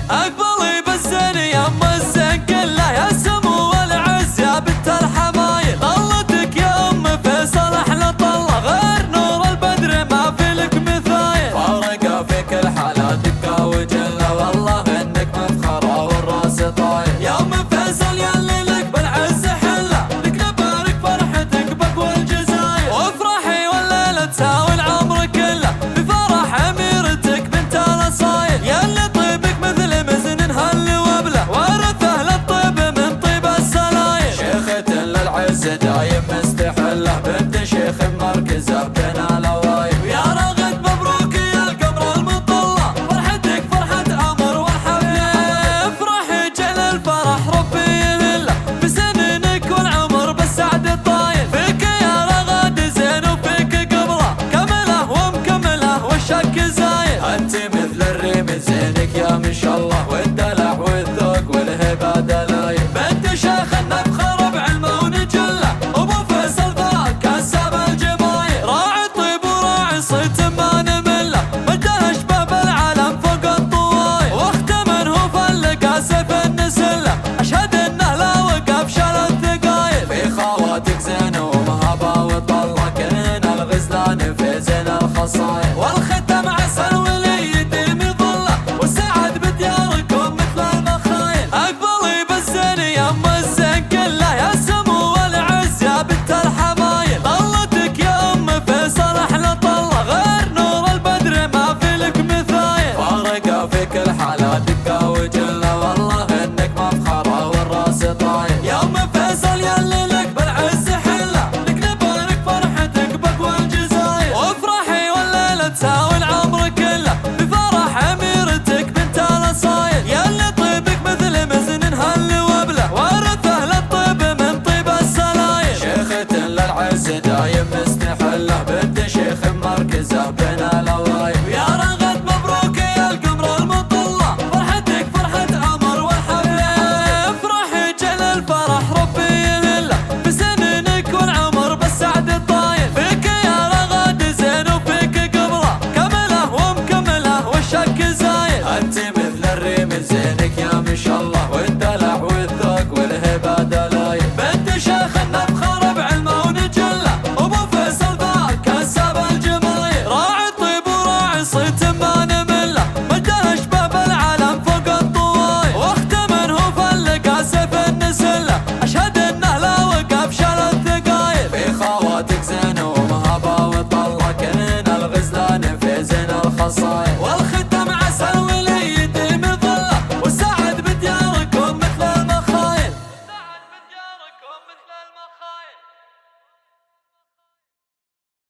اقبلي بالزين يا ام الزين كله يا سمو والعز يا بنت الحمايل. طلتك يا ام فيصل احلى طله غير نور البدر ما في لك مثايل. فارقه في كل حاله دقه وجله والله انك مفخره والراس طايل. يا ام فيصل يا اللي لك بالعز حله لك نبارك فرحتك بك والجزاير. وافرحي والليله تساوي العمر كله بفرح اميرتك بنت الاصايل. يا اللي طيبك مثل مزن هل وبله ورثه للطيب من طيب السلايل. شيخة للعز دايم مستحله بنت شيخ بمركزه بين الاوايل. يا رغد مبروك يا القمر المطلة فرحتك فرحة عمر وحفله. افرحي جعل الفرح ربي يهله بسنينك والعمر بالسعد الطايل. فيك يا رغد زين وفيك قبله كمله ومكمله والشك زايل. انت مثل الريم زينك يا ما شاء الله والدلع والذوق والهبه دلايل. بنت شيخ نفخر بعلمه ونجله ابو فيصل ذا كسب الجمايل. راعي طيب وراعي صيت ما نمله مده اشبه بالعالم فوق الطوايل. واختمن هو فلقى سيف النسله اشهد انه لا وقف شال الثقايل. في خواتك زين ومهبه وطله كلنا الغزلان في زين الخصايل. والختم عسل ولي يديم ظله والسعد بدياركم مثل المخايل. اقبلي بالزين يا ام الزين كله يا سمو والعز يا بنت الحمايل. طلتك يا ام فيصل احلى طله غير نور البدر ما في لك مثايل. فارقه في كل حاله دقه وجله